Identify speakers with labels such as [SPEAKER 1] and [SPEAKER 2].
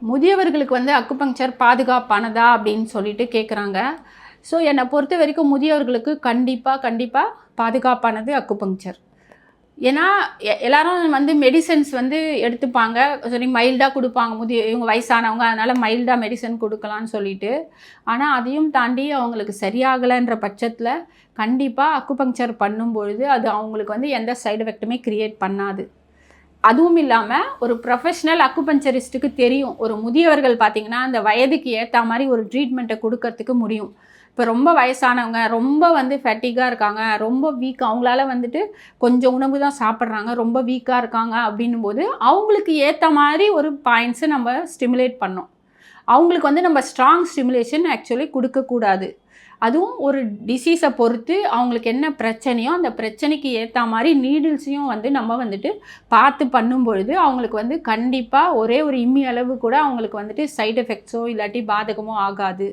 [SPEAKER 1] முதியவர்களுக்கு வந்து அக்குபங்க்சர் பாதுகாப்பானதா அப்படின்னு சொல்லிட்டு கேட்குறாங்க. ஸோ என்னை பொறுத்த வரைக்கும் முதியவர்களுக்கு கண்டிப்பாக பாதுகாப்பானது அக்குபங்க்சர். ஏன்னா எல்லாரும் வந்து மெடிசன்ஸ் வந்து எடுத்துப்பாங்க. சரி மைல்டாக கொடுப்பாங்க, இவங்க வயசானவங்க அதனால் மைல்டாக மெடிசன் கொடுக்கலான்னு சொல்லிட்டு. ஆனால் அதையும் தாண்டி அவங்களுக்கு சரியாகலைன்ற பட்சத்தில் கண்டிப்பாக அக்குபங்க்சர் பண்ணும்பொழுது அது அவங்களுக்கு வந்து எந்த சைடு எஃபெக்ட்டுமே க்ரியேட் பண்ணாது. அதுவும் இல்லாமல் ஒரு ப்ரொஃபஷ்னல் அக்குபஞ்சரிஸ்ட்டுக்கு தெரியும், ஒரு முதியவர்கள் பார்த்திங்கன்னா அந்த வயதுக்கு ஏற்ற மாதிரி ஒரு ட்ரீட்மெண்ட்டை கொடுக்கறதுக்கு முடியும். இப்போ ரொம்ப வயசானவங்க ரொம்ப வந்து ஃபேட்டிக்காக இருக்காங்க, ரொம்ப வீக், அவங்களால வந்துட்டு கொஞ்சம் உணவு தான் சாப்பிட்றாங்க, ரொம்ப வீக்காக இருக்காங்க அப்படின்னும் போது அவங்களுக்கு ஏற்ற மாதிரி ஒரு பாயிண்ட்ஸை நம்ம ஸ்டிமுலேட் பண்ணோம். அவங்களுக்கு வந்து நம்ம ஸ்ட்ராங் ஸ்டிமுலேஷன் ஆக்சுவலி கொடுக்கக்கூடாது. அதுவும் ஒரு டிசீஸை பொறுத்து அவங்களுக்கு என்ன பிரச்சனையோ அந்த பிரச்சனைக்கு ஏற்ற மாதிரி நீடில்ஸையும் வந்து நம்ம வந்துட்டு பார்த்து பண்ணும்பொழுது அவங்களுக்கு வந்து கண்டிப்பாக ஒரே ஒரு இம்மி அளவு கூட அவங்களுக்கு வந்துட்டு சைடு எஃபெக்ட்ஸோ இல்லாட்டி பாதகமோ ஆகாது.